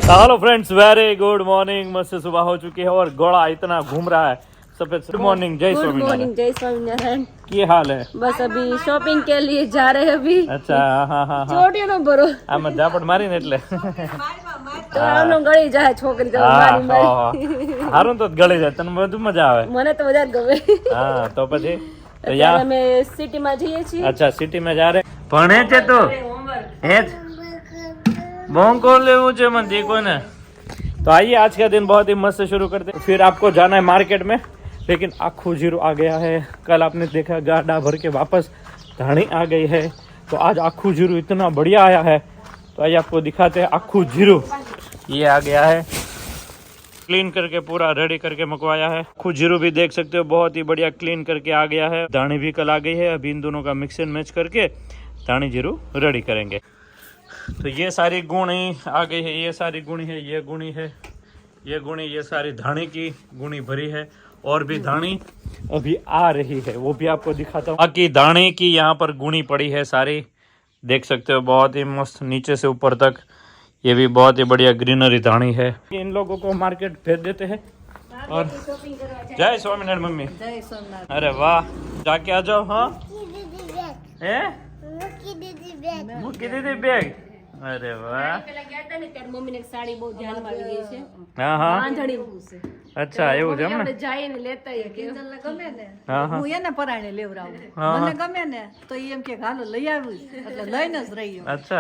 Hello friends, very good morning. मस्त सुबह हो चुकी है और घोड़ा इतना घूम रहा है सफेद। गुड मॉर्निंग, जय गुड स्वामीनारायण। मॉर्निंग, जय स्वामीनारायण। क्या हाल है? बस अभी शॉपिंग के लिए जा रहे हैं अभी। अच्छा, हाँ हाँ हाँ। ચોટીઓ નો ભરો આમાં ઝાપટ મારીને એટલે તો આનો ગળી જાય છોકરી તો મારી મારી હારું તો ગળી જાય, તને બધું મજા આવે? મને તો વધારે ગમે। હા તો પછી તો અત્યારે યા અમે સિટી માં જઈએ છીએ। अच्छा सिटी में जा रहे। ભણે છે તો હે બોંકો લેવું છે મને देखो ना। तो आइए आज का दिन बहुत ही मस्त शुरू करते हैं। फिर आपको जाना है मार्केट में, लेकिन आखू जीरो आ गया है। कल आपने देखा गाड़ा भर के वापस धानी आ गई है, तो आज आखू जीरो इतना बढ़िया आया है। तो आइए आपको दिखाते हैं आखू जीरो। ये आ गया है, क्लीन करके पूरा रेडी करके मंगवाया है। आखू जीरो भी देख सकते हो, बहुत ही बढ़िया क्लीन करके आ गया है। धानी भी कल आ गई है। अभी इन दोनों का मिक्स एंड मैच करके धानी जीरो रेडी करेंगे। तो ये सारी गुणी आ गई है, ये सारी गुणी है, ये गुणी है, ये गुणी, ये सारी धानी की गुणी भरी है। और भी धानी अभी आ रही है, वो भी आपको दिखाता हूँ। बाकी धानी की यहाँ पर गुणी पड़ी है सारी, देख सकते हो, बहुत ही मस्त नीचे से ऊपर तक। ये भी बहुत ही बढ़िया ग्रीनरी धानी है। इन लोगों को मार्केट भेज देते हैं। और जय स्वामीनारायण मम्मी। जय स्वामीनारायण। अरे वाह, जाके आ जाओ। हाँ है मुकी दीदी बैग। अरे वाह, પેલા ગયા હતા ને ત્યારે મમ્મીને એક સાડી બહુ ધ્યાનમાં આવી ગઈ છે। हाँ हाँ બાંધણી છે। अच्छा એવું છે એમ ને? આપણે જઈને લેતા આવીએ કે ગમે ને હા હા હું એને પરાણે લેવડાવું હા. મને ગમે ને તો ઈ એમ કે હાલો લઈ આવ્યું એટલે લઈને જ રહ્યો अच्छा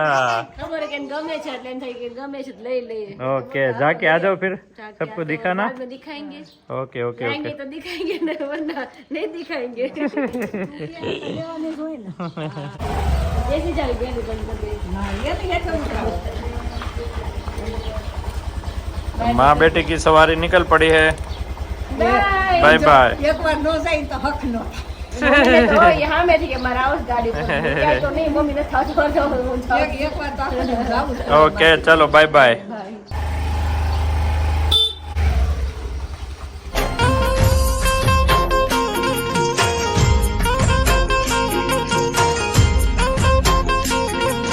ખબર કે એને ગમે છે એટલે એમ થાય કે ગમે છે તો લઈ લઈએ। ओके, जाके आ जाओ फिर सबको दिखाना। बाद में दिखाएंगे, ओके ओके जाएंगे ओके तो दिखाएंगे ना, वरना नहीं दिखाएंगे। લેવાની જ હોય ને जैसी जाए बेबी बंद कर दे। ના એને હેઠળ ઉતરાવો माँ बेटी की सवारी निकल पड़ी है। Bye bye. એકવાર નો જાય તો હક નો मम्मी ने तो यहाँ में थी कि मारा उस गाड़ी पर क्या तो नहीं, मम्मी ने था छोड़ दो એકવાર તો આપણે જાવું જ ओके चलो बाय बाय।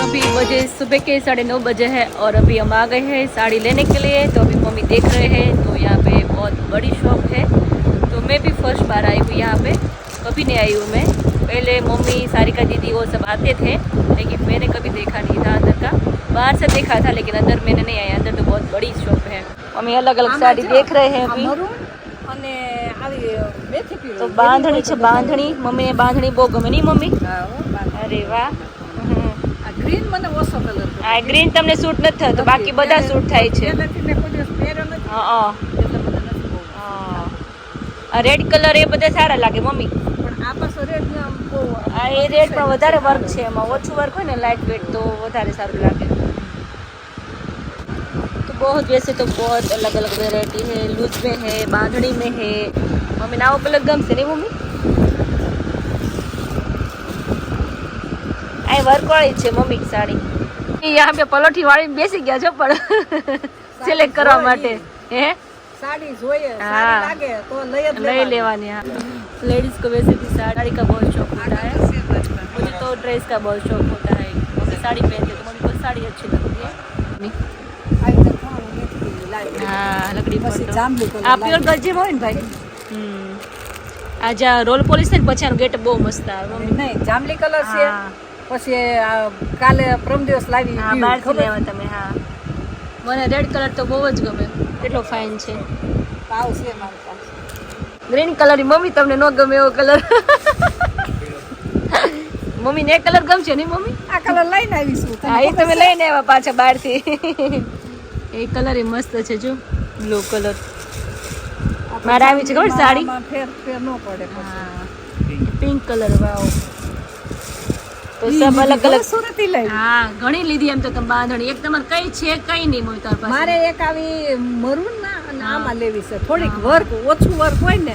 अभी बजे सुबह के 9:30 बजे है और अभी हम आ गए हैं साड़ी लेने के लिए। तो अभी मम्मी देख रहे हैं, तो यहाँ पे बहुत बड़ी शॉप है। तो मैं भी फर्स्ट बार आई हूँ यहाँ पे, कभी नहीं आई हूँ मैं। पहले मम्मी, सारिका दीदी वो सब आते थे, लेकिन मैंने कभी देखा नहीं था अंदर का। बाहर से देखा था लेकिन अंदर मैंने नहीं आया। अंदर तो बहुत बड़ी शॉप है। मम्मी अलग अलग साड़ी देख रहे हैं अभी। મરૂન અને આવી મેથી પીળો तो बांधणी છે, बांधणी मम्मी ने बांधणी बहुत गमे नहीं मम्मी? હા હો, બાંધણી. अरे वाह। આ ગ્રીન મને ઓછો કલર આ ગ્રીન તમને સૂટ નથી થતો, બાકી બધા સૂટ થાય છે। પહેલેથી મેં કોઈ દિવસ પહેર્યો નથી હા એટલે મને નથી બહુ હા, આ રેડ કલર એ બધા સારા લાગે મમ્મી। પણ આ પાછો રેડ બહુ આ એ રેડ પણ વધારે વર્ક છે એમાં, ઓછું વર્ક હોય ને લાઇટ વેટ તો વધારે સારું લાગે। तो बहुत वैसे तो बहुत अलग अलग वेराइटी है, लूज में है, बांधनी में है। मम्मी नाव कलर गमશે नहीं मम्मी? આ વર્ક વાળી છે મમ્મી की साड़ी। यहाँ पे પલોઠી વાળી બેસી ગયા છો પણ સિલેક્ટ કરવા માટે હે साड़ी જોઈએ हाँ। સારી લાગે તો લઈ જ नहीं लेवानी। हाँ, लेडीज को वैसे भी साड़ी का बहुत शौक होता है। मुझे तो ड्रेस का बहुत शौक होता है। मम्मी साड़ी पहनती है तो मम्मी को साड़ी अच्छी लगती है। हाँ, लकड़ी पर तो आप प्योर गलजीम હોય ને ભાઈ। આજે રોલ પોલિશ ને પછી આનો ગેટ બહુ મસ્ત આવે મમ્મી। નહીં જાંબલી કલર છે હા પછી આ કાલે પરમ દિવસ લાવી હા, બહારથી લેવા તમે। હા, મને રેડ કલર તો બહુ જ ગમે, કેટલો ફાઇન છે। ભાવ છે મારી પાસે ગ્રીન કલર મમ્મી તમને ન ગમે એવો કલર। મમ્મી ને કલર ગમશે નહીં મમ્મી? આ કલર લઈને આવીશું હા, એ તમે લઈને આવ્યા પાછા બહારથી। એ કલર એ મસ્ત છે જો, બ્લુ કલર મારે આવી છે ખબર સાડી? ફેર ફેર ન પડે પછી હા, પિંક કલર વાવ। તો સબ અલગ અલગ સુરતી લઈ હા, ઘણી લીધી એમ તો તમે બાંધણી। એક તમારે કઈ છે કઈ નહીં મમ્મી તાર પાસે? મારે એક આવી મરૂન ના અને આમાં લેવી છે થોડીક વર્ક ઓછું વર્ક હોય ને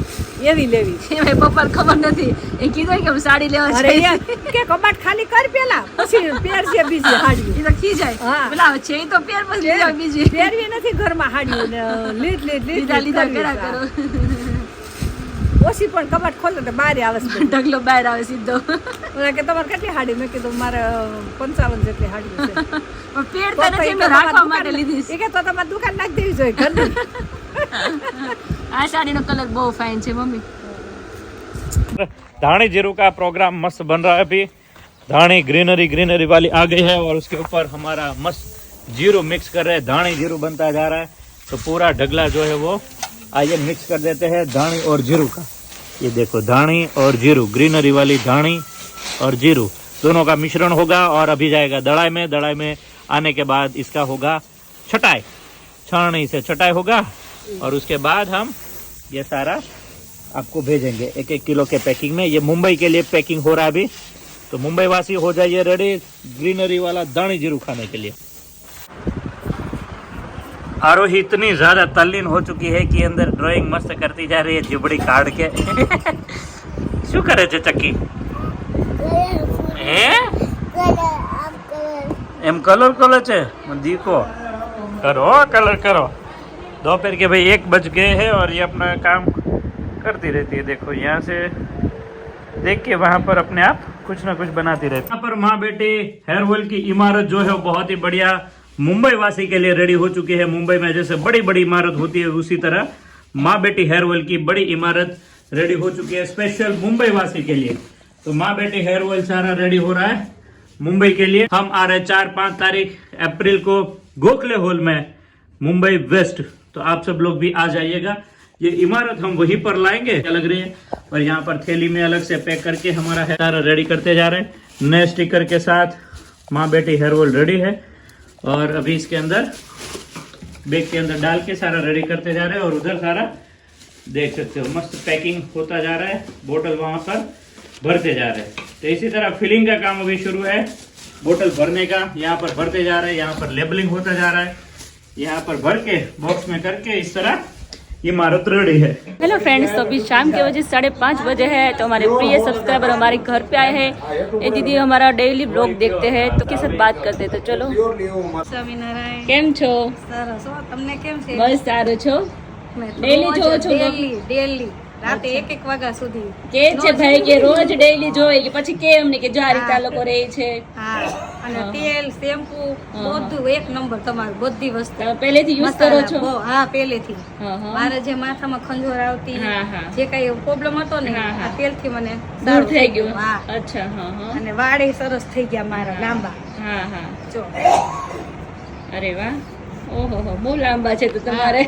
એવી લેવી છે એ ભાઈ પપ્પાને ખબર નથી, એ કીધું કે હું સાડી લેવા અરે છે। યાર કે કબાટ ખાલી કર પેલા પછી પહેરશે બીજી હાડી એ તો ખીજાય હા। પેલા છે એ તો પેર પછી બીજા બીજી પહેરવી નથી ઘરમાં હાડી ને લીટ લીટ લીટ લીધા લીધા કરવી કર્યા છે। કરો। ઓછી પણ કબાટ ખોલે તો બહાર આવે છે ઢગલો બહાર આવે સીધો. ઓલા કે તમારે કેટલી હાડી? મેં કીધું મારે 55 જેટલી હાડી છે. પણ પહેરતા નથી એમને રાખવા માટે લીધી છે. એ કે તો તમારે દુકાન નાખી દેવી જોઈએ ઘરની. આ સાડીનો કલર બહુ ફાઇન છે મમ્મી. धानी जीरू का प्रोग्राम मस्त बन रहा है अभी. धानी ग्रीनरी वाली आ गई है और उसके ऊपर हमारा मस्त जीरू मिक्स कर रहे हैं. धानी जीरू बनता जा रहा है तो पूरा ढगला जो है वो आइए मिक्स कर देते हैं धानी और जीरू का. ये देखो धानी और जीरू, ग्रीनरी वाली धानी और जीरू दोनों का मिश्रण होगा और अभी जाएगा दड़ाई में. दड़ाई में आने के बाद इसका होगा छटाई. छानी से छटाई होगा और उसके बाद हम ये सारा आपको भेजेंगे 1-1 किलो के पैकिंग में. ये मुंबई के लिए पैकिंग हो रहा है अभी. तो मुंबई वासी हो जाइए रेडी ग्रीनरी वाला दानी जीरू खाने के लिए. आरोही इतनी ज्यादा तल्लीन हो चुकी है कि अंदर ड्राइंग मस्त करती जा रही है जीबड़ी काट के. શું કરે છે ચક્કી? એમ કલર કરે છે દીકો. करो कलर करो. दोपहर के भाई 1 बज गए हैं और ये अपना काम करती रहती है. देखो यहाँ से देख के वहां पर अपने आप कुछ ना कुछ बनाती रहती है. यहाँ पर माँ बेटे हेयर ऑयल की इमारत जो है वो बहुत ही बढ़िया मुंबई वासी के लिए रेडी हो चुकी है. मुंबई में जैसे बड़ी बड़ी इमारत होती है उसी तरह माँ बेटी हेयर ऑयल की बड़ी इमारत रेडी हो चुकी है स्पेशल मुंबई वासी के लिए. तो माँ बेटी हेयर ऑयल सारा रेडी हो रहा है मुंबई के लिए. हम आ रहे 4-5 तारीख अप्रैल को गोखले हॉल में मुंबई वेस्ट. तो आप सब लोग भी आ जाइएगा. ये इमारत हम वहीं पर लाएंगे लग रही है. और यहाँ पर थैली में अलग से पैक करके हमारा सारा रेडी करते जा रहे हैं. नए स्टिकर के साथ माँ बेटी हेयर ऑयल रेडी है और अभी इसके अंदर बैग के अंदर डाल के सारा रेडी करते जा रहे हैं. और उधर सारा देख सकते हो मस्त पैकिंग होता जा रहा है. बोतल वहां पर भरते जा रहे हैं. तो इसी तरह फिलिंग का काम अभी शुरू है. बोतल भरने का यहाँ पर भरते जा रहे हैं. यहाँ पर लेबलिंग होता जा रहा है. यहाँ पर भर के बॉक्स में करके इस तरह इमारत रेडी है. हेलो फ्रेंड्स, तो अभी शाम के बजे 5:30 बजे है. तो हमारे प्रिय सब्सक्राइबर हमारे घर पे आए हैं. ये दीदी हमारा डेली ब्लॉग देखते हैं तो किस साथ बात करते हैं. तो चलो. સ્વામિનારાયણ. કેમ છો? સરસ હો. તમને કેમ છે? બસ સારું છો. ડેલી જોવો છો? ડેલી રાતે 1-1 વાગ્યા સુધી. કે છે ભાઈ કે રોજ ડેલી જોઈ કે પછી કેમ નહીં કે જો આ રીતે આ લોકો રહે છે. હા, અને તેલ શેમ્પુ બધું એક નંબર. તમારું બધી વસ્તુ તમે પહેલેથી યુઝ કરો છો? હા, પહેલેથી. હા હા મારે જે માથામાં ખંજોર આવતી, હા, હા. જે કઈ પ્રોબ્લેમ હતો ને હા, હા. આ તેલથી મને દૂર સારું થઈ ગયું. હા, અચ્છા. હા હા અને વાળ ય સરસ થઈ ગયા મારા લાંબા. હા હા. જો અરે વાહ. ઓહો હો, બહુ લાંબા છે તો તમારે.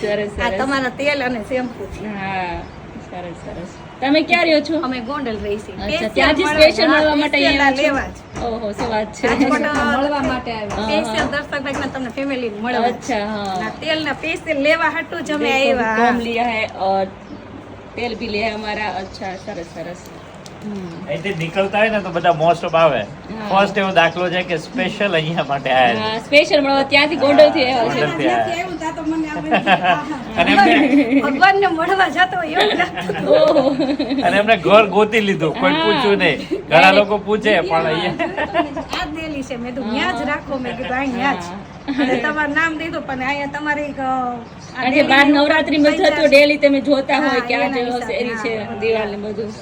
સરસ આ સરસ. તમારા તેલ અને શેમ્પુ. હા, સરસ સરસ. તમે ક્યાં રહ્યો છો? અમે ગોંડલ રહી છીએ. અચ્છા, ત્યાંથી સ્પેશિયલ મળવા માટે અહીંયા આવ્યા લેવા જ. છો? ઓહો, શું વાત છે. રાજકોટ મળવા માટે આવ્યા. હા, સ્પેશિયલ હા. દર્શકભાઈ ને તમને ફેમિલી મળવા. अच्छा हाँ. ના તેલ ને સ્પેશિયલ લેવા હાટું જ અમે देखो, આવ્યા. कॉम लिया है और तेल भी लिया है हमारा. अच्छा, सरस सरस. અહીંથી નીકળતા હોય ને તો બધા મોસ્ટ ઓફ આવે. હા. ફર્સ્ટ એવો દાખલો છે કે સ્પેશિયલ અહીંયા માટે આવ્યા હા, સ્પેશિયલ મળવા ત્યાંથી ગોંડલ થી આવ્યા છે. ગોંડલથી આવ્યા. જ્યાંથી આવ્યું ત્યાં તો મને આ બધી છે. અને એમને ભગવાનને મળવા જતો હોય એવું લાગતું. ઓહો. અને એમને ઘર ગોતી લીધું. કોઈ હા. પૂછ્યું નહીં. ઘણા લોકો પૂછે પણ અહીંયા આ જ દેલી છે. મેં કીધું ન્યા જ રાખો. મેં કીધું અહીંયા જ. અને તમારું નામ દીધું પણ અહીંયા તમારી કારણ કે બાર નવરાત્રી માં જતો ડેલી તમે જોતા હોય કે આ એના જે હિસાબે, શેરી છે હા. દિવાલ ને બધું.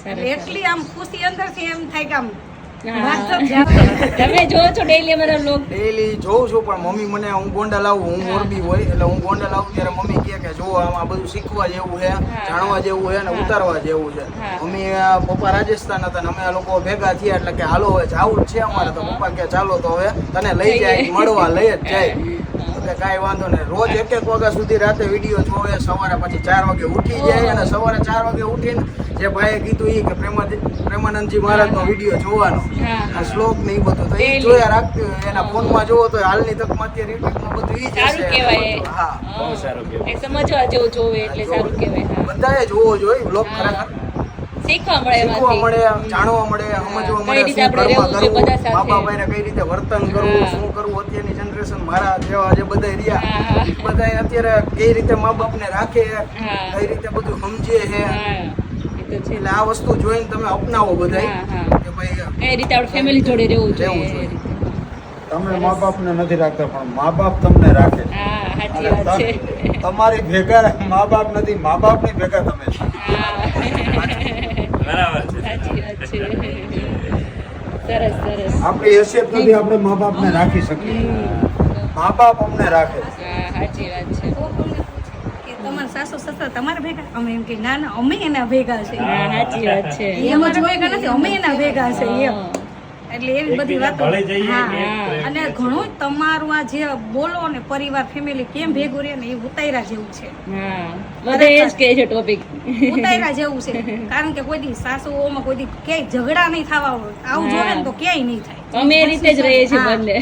સરસ. એટલી આમ ખુશી અંદરથી એમ થાય કે આમ હા. વાતો જ આવે. તમે જો છો ડેલી અમારા લોક. ડેલી જોઉં છું પણ મમ્મી મને હું ગોંડલ આવું, હું મોરબી હોય એટલે હું ગોંડલ આવું ત્યારે મમ્મી કહે કે જો આમાં બધું શીખવા જેવું છે, જાણવા જેવું છે અને ઉતારવા જેવું છે. હા. મમ્મી પપ્પા રાજસ્થાન હતા ને અમે આ લોકો ભેગા થયા એટલે કે હાલો હવે જાવું જ છે અમારે. તો પપ્પા કે ચાલો તો હવે તને લઈ જાય મળવા લઈ જ જાય. એટલે કાંઈ વાંધો નહીં. રોજ 1-1 વાગ્યા સુધી રાતે વિડીયો જોવે. સવારે પછી 4 વાગે ઉઠી જાય અને સવારે 4 વાગે ઉઠીને જે ભાઈએ કીધું એ કે પ્રેમાનંદજી મહારાજનો વિડીયો જોવાનો હા. આ શ્લોક ને ઈ બધું તો એ Daily. જોયા રાખતી હોય. એના ફોનમાં જોવો તો હાલની તકમાં અત્યારે યુટ્યુબમાં બધું ઈ જ સારું હશે. કહેવાય. હા, બહુ સારું કહેવાય. એક સમજવા જેવું જોવે એટલે સારું કહેવાય. હા. બધાએ જોવો જોઈએ બ્લોગ. હા. ખરેખર શીખવા મળે શીખવા એમાંથી. મળે, જાણવા મળે, સમજવા કઈ મળે રીતે શું આપણે ઘરમાં રહેવું જોઈએ બધા કરવું, સાથે. મા બાપાને કઈ રીતે વર્તન કરવું, હા. શું કરવું. અત્યારની જનરેશન મારા જેવા જે બધા રહ્યા હા. બધાએ અત્યારે કઈ રીતે મા બાપને રાખે, હા. કઈ રીતે બધું સમજે છે. હા, એ તો છે. એટલે આ વસ્તુ જોઈને તમે અપનાવો બધાય હા, હા. કે ભાઈ કઈ રીતે આપણે ફેમિલી જોડે રહેવું રહેવું જોઈએ. જોઈએ. તમે મા બાપને નથી રાખતા પણ મા બાપ તમને રાખે. હા સાચી અને વાત છે. તમારી ભેગા મા બાપ નથી, મા બાપની ભેગા તમે છો. હા બરાબર છે. સાચી વાત છે. સરસ સરસ. આપણી હેસિયત નથી આપણે મા બાપને રાખી શકીએ. મા બાપ અમને રાખે. હા સાચી વાત છે. કે તમારા સાસુ સસરા તમારા ભેગા, અમે એમ કે ના ના અમે એના ભેગા છે. હા સાચી વાત છે. એ અમારા ભેગા નથી, અમે એના ભેગા છે એમ. એટલે એવી બધી વાતો. ભળી જઈએ હા. કે પ્રેમ અને ઘણું જ તમારું આ જે બોલો ને પરિવાર ફેમિલી કેમ ભેગું રહે ને એ ઉતાર્યા જેવું છે. હા બધે એ જ કહે છે ટોપિક. ઉતાર્યા જેવું છે. કારણ કે કોઈ દી સાસુઓમાં કોઈ દી ક્યાંય ઝઘડા નહીં થવા હોય. આવું જોવે ને તો ક્યાંય નહીં થાય. અમે એ રીતે જ રહીએ છીએ હા. બંને.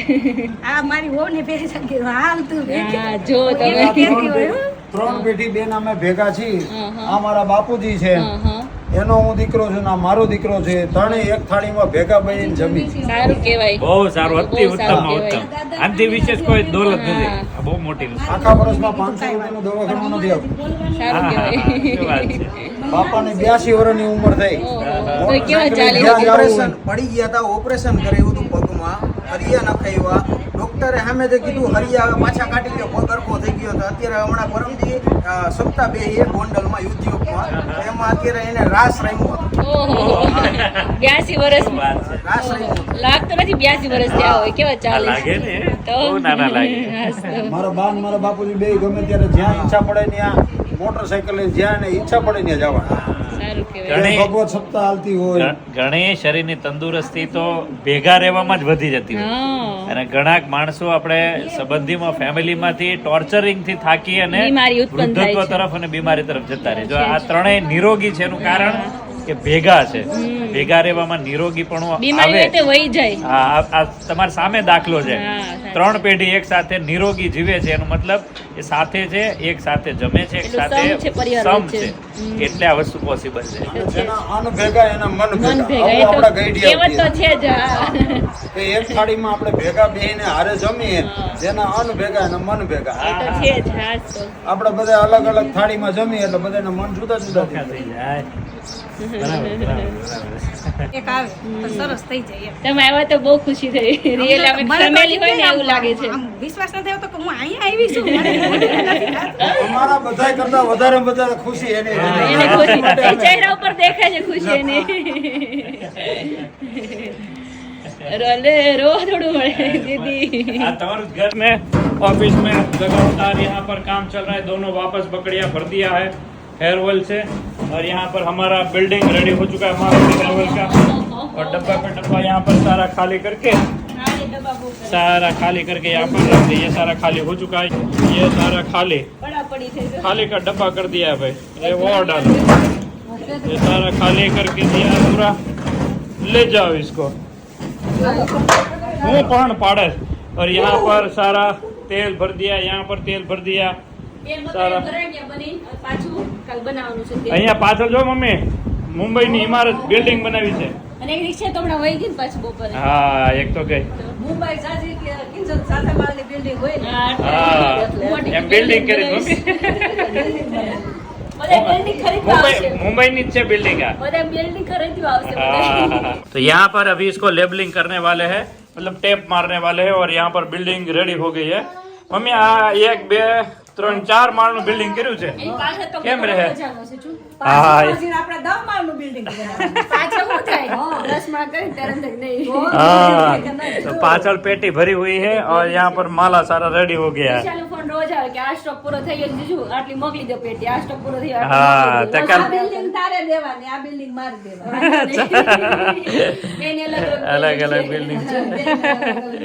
આ મારી વહુ ને પહેરી શકે હાલ તું હા જો તમે. એને કહેતી હોય, હો. ત્રણ પેઢી બેન અમે ભેગા છીએ. હા. આ મારા બાપુજી છે, હા. એનો હું દીકરો છું ને આ મારો દીકરો છે. ત્રણેય એક થાળીમાં ભેગા બેહીને જમી. સારું કહેવાય. બહુ સારું, અતિ બહુ ઉત્તમ સારું ઉત્તમ. કહેવાય. આનાથી વિશેષ કોઈ દોલત નથી. હા. આ બહુ મોટી વસ્તુ. આખા વર્ષમાં 500 રૂપિયાનું દવાખાનું નથી આવતું. સારું હા, કહેવાય. શું વાત છે. બાપાને 82 વર્ષની ઉંમર થઈ. તો કેવા ચાલે? જ્યાં જવું ઓપરેશન પડી ગયા હતા, ઓપરેશન કરાવ્યું હતું પગમાં, હરિયા નખાવ્યા. ડોક્ટરે સામે જે કીધું હરિયા હવે પાછા કાઢી લ્યો, પગ હરખો થઈ ગયો હતો. અત્યારે હમણાં પરમદી સપ્તાહ બે ગોંડલમાં યુદ્ધમાં એમાં અત્યારે એને રાસ રામ્યો હતો. ઓહો 82 વર્ષ. શું વાત છે. રાસ રામ્યો હતો. લાગતો નથી 82 વર્ષ થયા હોય. કેવા આ ચાલે લાગે છે? ને તો બહુ નાના લાગે. હા, તો. મારા બા ને મારા બાપુજી બે ગમે ત્યારે જ્યાં ઈચ્છા પડે ત્યાં મોટરસાઇકલ લઈને જ્યાં એને ઈચ્છા પડે ત્યાં જવા. સારું કહેવાય. ઘણી- ભગવત સપ્તાહ હાલતી હોય. ઘણી શરીરની તંદુરસ્તી તો ભેગા રહેવામાં જ વધી જતી હોય. હા. અને ઘણાક માણસો આપણે સંબંધીમાં ફેમિલીમાંથી ટોર્ચરિંગથી થાકી અને બીમારી ઉત્પન્ન થાય વૃદ્ધત્વ છે. તરફ અને બીમારી તરફ જતા રહે. જો આ ત્રણેય નિરોગી છે એનું કારણ કે ભેગા છે. ભેગા રહેવામાં નિરોગીપણું બીમારી હોય તે વહી જાય. આ તમારા સામે દાખલો છે. હા, સાચું. 3 પેઢી એક સાથે નિરોગી જીવે છે એનો મતલબ એ સાથે છે, એક સાથે જમે છે, એક એટલું સાથે સમ છે પરિવાર સમ વચ્ચે. છે. એટલે આ વસ્તુ પોસિબલ છે. જેના અન્ન ભેગા એના મન મન ભેગા. ભેગા આવું એ તો આપણા ગઈડિયા કહેવત તો છે. છે જ. હા. કે એક થાળીમાં આપણે ભેગા બેહીને હારે જમીએ. જેના અન્ન ભેગા એના મન ભેગા. એ તો છે જ. હા તો. આપણે બધા અલગ અલગ થાળીમાં જમીએ એટલે બધાના મન જુદા જુદા થઈ જાય. થઈ જાય. બરાબર, બરાબર, બરાબર. એક આવે તો સરસ થઈ જાય એમ. તમે આવ્યા તો બહુ ખુશી થઈ. રિયલ અમે મને તો ફેમિલી હોય ને આમ એવું લાગે છે. આમ વિશ્વાસ નથી આવતો કે હું અહીંયા આવી છું. મને નથી થતું. અમારા બધાય કરતા વધારે ખુશી એની છે. એને ખુશી એ ચહેરા ઉપર દેખાય છે ખુશી એની. रोले रो थोड़ू बड़े दीदी तमारू घर में ऑफिस में लगातार यहाँ पर काम चल रहा है. दोनों वापस बकड़िया भर दिया है हेयर ऑयल से और यहाँ पर हमारा बिल्डिंग रेडी हो चुका है हमारा हेयर ऑयल का. और डब्बा पे डब्बा यहाँ पर सारा खाली करके यहाँ पर रख दिया. ये सारा खाली हो चुका है. ये सारा खाली का डब्बा कर दिया है भाई. ये वो और डालो. ये सारा खाली करके दिया है पूरा. ले जाओ इसको मुंह पण पाड़े. और यहाँ पर सारा तेल भर दिया. यहाँ पर तेल भर दिया સારા. અહીંયા પાછળ જો મમ્મી મુંબઈની ઇમારત બિલ્ડિંગ બનાવી છે. અને એક રિક્ષા તો હમણાં વહી ગઈ ને પાછી બપોરે. હા એક તો કઈ મુંબઈ સાજી કે કિંજલ સાથે માલની બિલ્ડિંગ હોય ને હા એમ બિલ્ડિંગ કરી મમ્મી. બધા બિલ્ડિંગ ખરીદવા આવશે. मुंबई नीचे बिल्डिंग है. બધા બિલ્ડિંગ ખરીદવા આવશે બધા. तो यहाँ पर अभी इसको लेबलिंग करने वाले हैं मतलब टेप मारने वाले हैं और यहाँ पर बिल्डिंग रेडी हो गई है. मम्मी आ 1 2 3 4 માળનું બિલ્ડિંગ કર્યું છે. એની પાછળ તો કેમ રહે? મજાનો છે શું? હા આપણે 10 માળનું બિલ્ડિંગ બનાવવાનું. પાછળ શું થાય? 10 માળ કરીને તરત જ નહીં. हाँ तो पाचल पेटी भरी हुई है और यहाँ पर माला सारा रेडी हो गया है. વિશાલનો ફોન રોજ આવે કે આ સ્ટોક પૂરો થઈ ગયો જીજુ આટલી મોકલી દો પેટી આ સ્ટોક પૂરો થઈ ગયો હા તો આ कल બિલ્ડિંગ તારે દેવાની આ બિલ્ડિંગ મારે દેવાની બેની अलग अलग बिल्डिंग છે.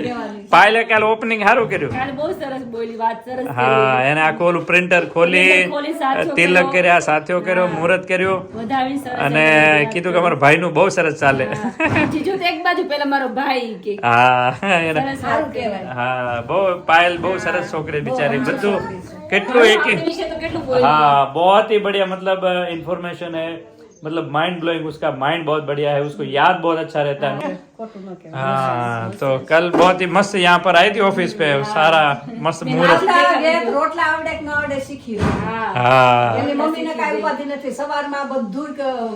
દેવાની પાયલે કાલ ઓપનિંગ સારું કર્યું. કાલે બહુ સરસ બોલી વાત સરસ હા એને આખું ઓલું પ્રિન્ટર ખોલી ખોલી, સાથીઓ તિલક કર્યો. કર્યા સાથીઓ કર્યો મુહૂર્ત કર્યું વધાવી સરસ અને કીધું કે અમારા ભાઈનું બહુ સરસ ચાલે. જીજુ તો એક બાજુ પેલા મારો ભાઈ કે હા એને સરસ સારું કહેવાય હા બહુ પાયલ બહુ સરસ છોકરી બિચારી બધું કેટલું એક વિશે તો કેટલું બોલી हाँ बहुत ही बढ़िया मतलब इन्फॉर्मेशन है मतलब माइंड ब्लोइंग. उसका माइंड बहुत बढ़िया है. उसको याद बहुत अच्छा रहता है. ખોટું ન કહેવાય हाँ तो कल बहुत ही मस्त यहाँ पर आई थी ऑफिस पे सारा मस्त मुहूर्त રોટલા આવડે કે ન આવડે શીખ્યું हाँ એની મમ્મીને કાંઈ ઉપાધિ નથી સવારમાં બધું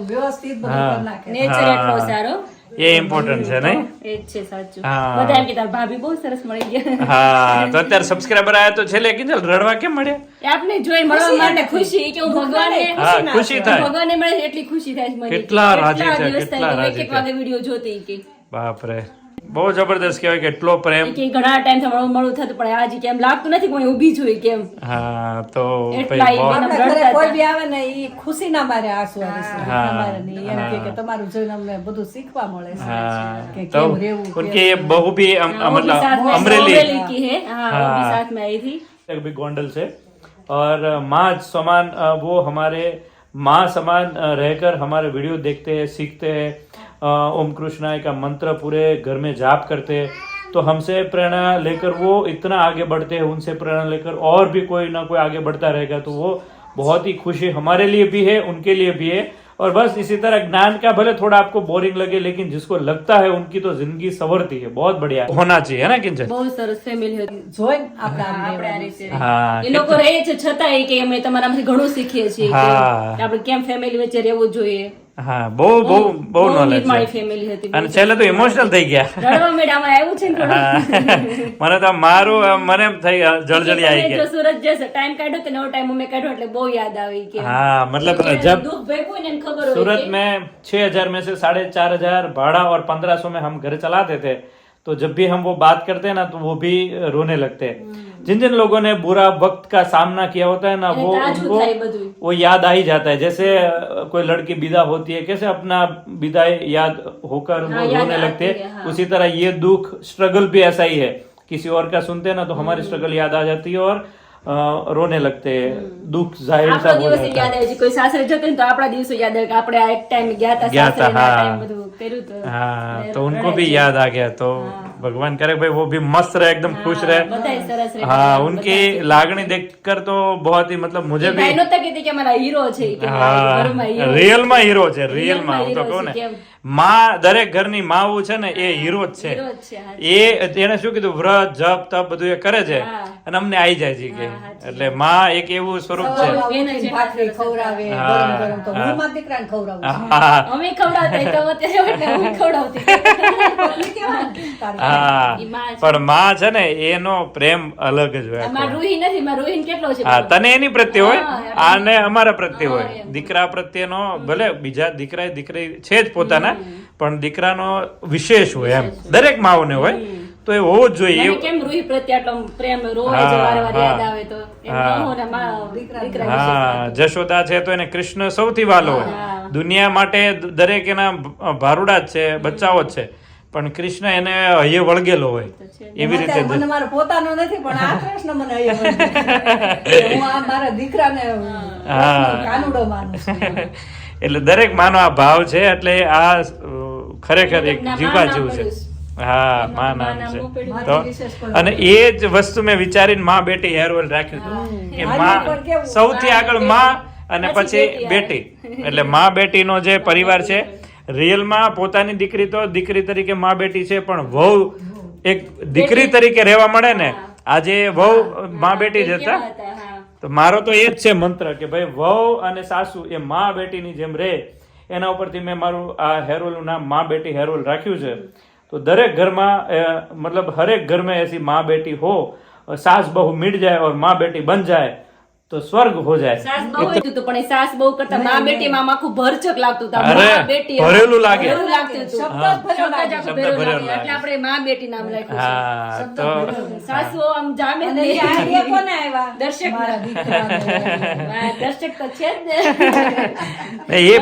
વ્યવસ્થિત બધું કરી નાખે નેચર એટલો સારો ये इम्पोर्टेंट है नहीं એ જ છે સાચું હા. બધા એમ કે તાર ભાભી બહુ સરસ મળી ગયા हाँ तो અત્યારે સબસ્ક્રાઇબર આયા તો છેલ્લે કીધું રડવા કેમ મળ્યા એ આપને જોઈ મળવા માટે ખુશી કે હું ભગવાનને હા ખુશી થાય ભગવાનને મળે એટલી ખુશી થાય છે મને કેટલા રાજી છે, દિવસ કેટલા થાય રાજી એક વાગે વિડિયો જોતી કે બાપ રે બહુ જબરદસ્ત કહેવાય કે એટલો પ્રેમ કે ઘણા ટાઈમ થી મળું થતું પણ આજે કેમ લાગતું નથી કોઈ ઊભી જોઈ કેમ હા તો એટલા ભાઈ બહુ આપણા ઘરે કોઈ બી આવે ને એ ખુશી ના મારે આંસુ આવે છે હા. અમારે નહીં. એમ કે તમારું જોઈને અમને બધું શીખવા મળે છે हाँ કે तो કેમ રહેવું, उनके ये बहू भी वो भी साथ मतलब में अमरेली की है हाँ वो भी साथ में आई थी भी गोंडल से और माँ समान वो हमारे माँ समान रहकर हमारे वीडियो देखते हैं सीखते हैं ओम कृष्णाय का मंत्र पूरे घर में जाप करते हैं तो हमसे प्रेरणा लेकर वो इतना आगे बढ़ते हैं उनसे प्रेरणा लेकर और भी कोई ना कोई आगे बढ़ता रहेगा तो वो बहुत ही खुशी हमारे लिए भी है उनके लिए भी है और बस इसी तरह ज्ञान का भले थोड़ा आपको बोरिंग लगे लेकिन जिसको लगता है उनकी तो जिंदगी संवरती है बहुत बढ़िया होना चाहिए है ना किंचन બહુ સરસ ફેમિલી હતી જોઈને આપણે આમ આપણે આ રહેવાનું. રીતે हाँ એ લોકો રહે છે છતાંય કે અમે તમારામાંથી ઘણું શીખીએ છીએ કે હા. આપણે કેમ ફેમિલી વચ્ચે રહેવું જોઈએ હા બહુ બહુ બહુ નોલેજ મારી છે ફેમિલી હતી અને છેલ્લે તો ઇમોશનલ થઈ ગયા રડવા મેળામાં આવ્યું છે ને થોડું. મને તો મારું મને એમ થઈ જળજળી આવી તમે જો ગયા સુરત જશે ટાઈમ કાઢ્યો તો નવો ટાઈમ અમે કાઢ્યો એટલે બહુ યાદ આવી કે हाँ मतलब કે जब દુઃખ ભેગું હોય ને એને ખબર હોય सूरत કે में 6,000 में से 4,500 भाड़ा और 1,500 में हम घर चलाते थे तो जब भी हम वो बात करते हैं ना तो वो भी रोने लगते हैं जिन जिन लोगों ने बुरा वक्त का सामना किया होता है ना એને वो તાજું उनको થાય બધું. वो याद आ ही जाता है जैसे कोई लड़की विदा होती है कैसे अपना विदाई याद होकर वो हाँ, याद रोने लगते आती है, हैं हाँ. उसी तरह ये दुख स्ट्रगल भी ऐसा ही है किसी और का सुनते हैं ना तो हमारी स्ट्रगल याद आ जाती है और रोने लगते हैं दुख जाहिर सा આપણો हो દિવસ जाता યાદ है આવે છે કોઈ સાસરે જતો ને તો આપણા દિવસો યાદ આવે કે આપણે આ એક ટાઈમ ગયા હતા ગયા સાસરે હતા, આ हाँ. time બધું કર્યું હતું. हाँ तो उनको रड़ाई भी थी। याद आ गया तो भगवान करे भाई वो भी मस्त रहे एकदम खुश रहे બધાય સરસ રહે. हाँ उनकी लागणी देखकर तो बहुत ही मतलब मुझे એ भी ભાઈ નહોતા કહેતી કે અમારા હીરો છે કે મારા ઘરમાં હીરો છે. રિયલ માં હીરો છે રિયલ માં હું તો હીરો કહું છે ને કેમ? માં દરેક ઘરની માવું છે ને એ હીરો જ છે હીરો જ છે, હા. એ એને શું કીધું વ્રત જપ તપ બધું એ કરે છે હા. અને અમને આવી જાય છે કે એટલે માં એક એવું સ્વરૂપ છે સવારમાં એને ઉઠીને જેટલા ભાખરી સરસ ખવડાવે હા, ગરમ ગરમ તો હા. હું મારા દીકરાને ખવડાવું છું. હા અમે ખવડાવતા તો અત્યારે એટલે હું ખવડાવતી પત્ની કેવા તારી? હા ઈ માં છે. પણ માં છે ને એનો પ્રેમ અલગ જ હોય માર રૂહી નથી માર રૂહીન કેટલો છે હા તને એની પ્રત્યે હોય હા, આને અમારા પ્રત્યે હોય એમ. દીકરા પ્રત્યેનો ભલે બીજા દીકરા દીકરી છે જ પોતાના પણ દીકરાનો વિશેષ હોય એમ દરેક માઓને હોય તો એ હોવો જ જોઈએ મને એવું- કેમ રૂહી પ્રત્યે આટલો પ્રેમ રોવે છે હા, વારે વારે યાદ હા. આવે તો એમ હા. કહું ને માં દીકરા વિશે હા જશોદા છે તો એને કૃષ્ણ સૌથી વાલો હોય હા. દુનિયા માટે દરેક એના ભારુડા જ છે બચ્ચાઓ જ છે પણ કૃષ્ણ એને હૈયે વળગેલો હોય એવી રીતે અત્યારે મને મારો પોતાનો નથી પણ આ કૃષ્ણ મને અહીંયા વળગે. હું આ મારા દીકરાને કાનુડો માનું છું. એટલે દરેક માનો આ ભાવ છે એટલે આ ખરેખર એક ના, જીવા માં જેવું છે નામ હા એમના માં માં નામ નામ છે પડ્યું. તો વિશેષ કોઈ અને એ જ વસ્તુ મેં વિચારીને માં બેટી હેર ઓઇલ રાખ્યું હતું કે આની માં પર કેવું? સૌથી આગળ માં અને પછી પછી બેટી એટલે માં બેટીનો જે પરિવાર છે રિયલમાં પોતાની દીકરી તો દીકરી તરીકે માં બેટી છે પણ વહુ એક દીકરી તરીકે રહેવા મળે ને આજે વહુ માં બેટી જ હતા કેવા હતા, હા. તો મારો તો એ જ છે મંત્ર કે ભાઈ વહુ અને સાસુ એ માં બેટીની જેમ રહે એના ઉપરથી મેં મારું આ હેર ઓઇલનું નામ માં બેટી હેર ઓઇલ રાખ્યું છે તો દરેક ઘરમાં मतलब हरेक घर में ऐसी माँ बेटी हो और सास बहू मिट जाए और माँ बेटी बन जाए तो स्वर्ग हो जाए સાસ બહુ હતું તો પણ એ સાસ બહુ કરતા માં બેટી માં આખું ભરચક લાગતું હતું. અરે, માં બેટી ભરેલું લાગે. ભરેલું લાગતું હતું. શબ્દ જ ભરેલો શબ્દ જ આખું શબ્દ ભરેલું ભરેલું લાગે. એટલે લાગે. આપણે માં બેટી નામ રાખ્યું છે. હા તો સાસુઓ આમ જામે જ અને નહીં. એ આઈડિયા કોને આવ્યા? દર્શક મારા દીકરાને. હા, દર્શક તો છે જ ને. એ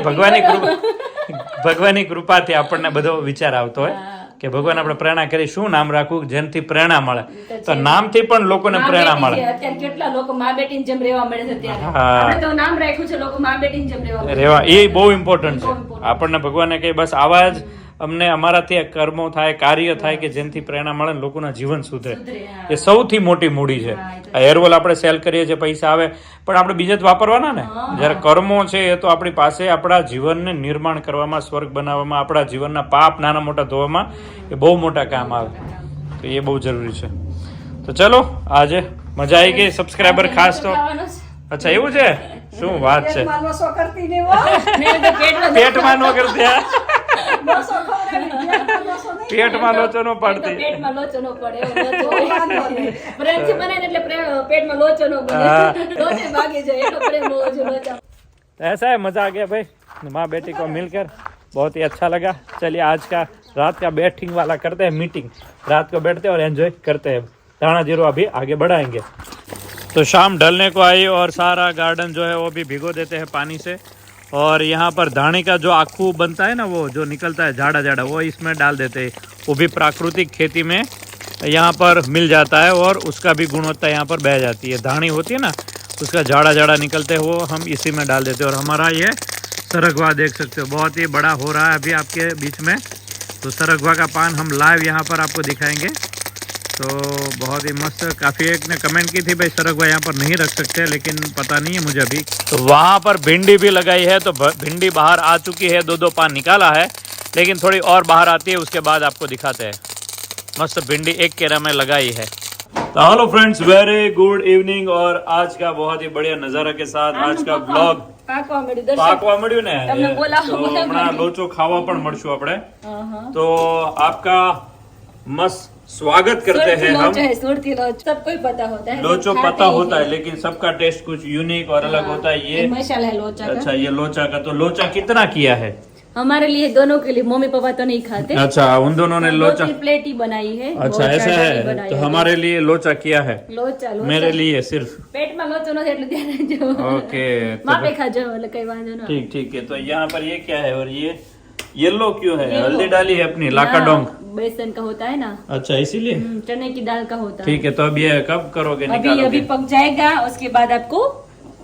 ભગવાનની કૃપાથી આપણને બધો વિચાર આવતો હોય કે ભગવાન આપણે પ્રેરણા કરી શું નામ રાખવું જેનાથી પ્રેરણા મળે તો નામથી પણ લોકોને માં પ્રેરણા બેટી મળે છે. અત્યારે કેટલા લોકો માં બેટીની જેમ રહેવા મળે છે અત્યારે. હા. આપણે તો નામ રાખ્યું છે લોકો માં બેટીની જેમ રહેવા મળે. રહેવા એ બહુ ઇમ્પોર્ટન્ટ છે આપણને ભગવાને કઈ બસ આવા જ અમને અમારાથી આ કર્મો થાય, કાર્ય થાય કે જેનાથી પ્રેરણા મળે ને લોકોના જીવન સુધરે. એ સૌથી મોટી મૂડી છે. આ હેર ઓઇલ આપણે સેલ કરીએ છીએ, પૈસા આવે, પણ આપણે બીજે જ વાપરવાના ને. જ્યારે કર્મો છે એ તો આપણી પાસે આપણા જીવનને નિર્માણ કરવામાં, સ્વર્ગ બનાવવામાં, આપણા જીવનના પાપ નાના મોટા ધોવામાં એ બહુ મોટા કામ આવે. તો એ બહુ જરૂરી છે. તો ચલો, આજે મજા આવી ગઈ. સબસ્ક્રાઈબર ખાસ તો અચ્છા એવું છે, શું વાત છે. પેટમાં નસો કરતી નહીં હો. પેટમાં નો કરતી, નસો ખવડાવી, પેટમાં નસો નહીં. પેટમાં લોચો નો પાડતી. પેટમાં લોચો નો પડે, તો વાંધો નહીં. પ્રેમથી બનાવીને એટલે પેટમાં લોચો નો પડે, લોચે ભાગી જાય એટલો પ્રેમ હોવો જોઈએ લોચા. ऐसा है, मजा आ गया भाई, माँ बेटी को मिलकर बहुत ही अच्छा लगा. चलिए आज का रात का बैटिंग वाला करते हैं, मीटिंग. रात को बैठते हैं और एंजॉय करते हैं. दाना जीरो अभी आगे बढ़ाएंगे. तो शाम ढलने को आई और सारा गार्डन जो है वो भी भिगो देते हैं पानी से. और यहाँ पर धानी का जो आखू बनता है ना, वो जो निकलता है झाड़ा झाड़ा, वो इसमें डाल देते हैं. वो भी प्राकृतिक खेती में यहाँ पर मिल जाता है और उसका भी गुणवत्ता यहाँ पर बह जाती है. धानी होती है ना, उसका झाड़ा झाड़ा निकलते हैं, वो हम इसी में डाल देते हैं. और हमारा ये सरगवा देख सकते हो, बहुत ही बड़ा हो रहा है अभी आपके बीच में. तो सरगवा का पान हम लाइव यहाँ पर आपको दिखाएंगे. तो बहुत ही मस्त. काफ़ी एक ने कमेंट की थी भाई सरगवा यहाँ पर नहीं रख सकते, लेकिन पता नहीं है मुझे अभी. तो वहाँ पर भिंडी भी लगाई है, तो भिंडी बाहर आ चुकी है. 2-2 पान निकाला है, लेकिन थोड़ी और बाहर आती है, उसके बाद आपको दिखाते हैं. मस्त भिंडी एक केरा में लगाई है. तो hello friends, very good evening. और आज का बहुत ही बढ़िया नज़ारा के साथ आज का ब्लॉग પાકવા મળ્યું દર્શક. પાકવા મળ્યું ને. તમને બોલાવો, તો બોલાવો. હમણાં લોચો ખાવા પણ મળશું આપણે. તો आपका मस्त स्वागत करते हैं हम. लोचा है, सुरती लोच, सबको ही पता होता है. लोचो खाते पता ही होता है, हैं. लेकिन सबका टेस्ट कुछ यूनिक और अलग होता है. ये ये मसाला है लोचा का. अच्छा, ये लोचा का. तो लोचा कितना किया है? हमारे लिए, दोनों के लिए. मम्मी पापा तो नहीं खाते. अच्छा, उन दोनों ने लोचा. 2-3 प्लेट ही बनाई है. अच्छा, ऐसा है. तो हमारे लिए लोचा किया है, લોચા લોચા. मेरे लिए सिर्फ. પેટમાં લોચો નથી એટલે ધ્યાન રાખજો. ओके, માપે ખાજો એટલે કઈ વાંધો ના. ठीक ठीक है. तो यहाँ पर ये क्या है और ये येलो क्यों है? येलो. हल्दी डाली है अपनी, लाका डोंग. बेसन का होता है ना, अच्छा, इसीलिए. चने की दाल का होता है. ठीक है. तो अब ये कब करोगे, अभी निकालोगे? अभी पक जाएगा, उसके बाद आपको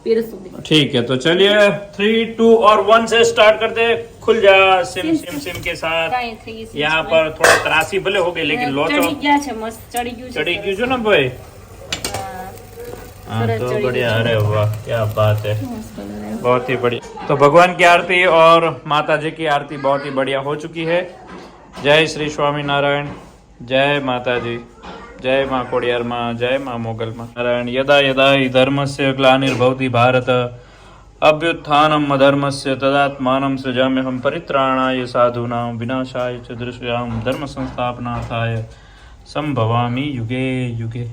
पिरोसूंगी. ठीक है. तो चलिए 3, 2 और 1 से स्टार्ट करते हैं. खुल जा सिम सिम सिम के साथ. કાંઈ થઈ છે. यहाँ पर थोड़ा त्रासी भले हो गए, लेकिन लोचो ચડી ગયા છે, મસ્ત ચડી ગયું છે. चढ़ी क्यों ना भाई. हाँ, सरस तो चढ़ी बढ़िया. गई. अरे वाह, क्या बात है, મસ્ત કલર આવ્યો. बहुत ही बढ़िया. तो भगवान की आरती और माता जी की आरती बहुत ही बढ़िया हो चुकी है. जय श्री स्वामी नारायण, जय माता जी, जय माँ कोड़ियार माँ, जय माँ मोगल माँ. नारायण. यदा यदा हि धर्मस्य ग्लानिर्भवति भारत अभ्युत्थानम् अधर्मस्य तदात्मानं सृजाम्यहं परित्राणाय साधूनां विनाशाय च दृश्यां धर्म संस्थापनार्थाय संभवामि युगे युगे.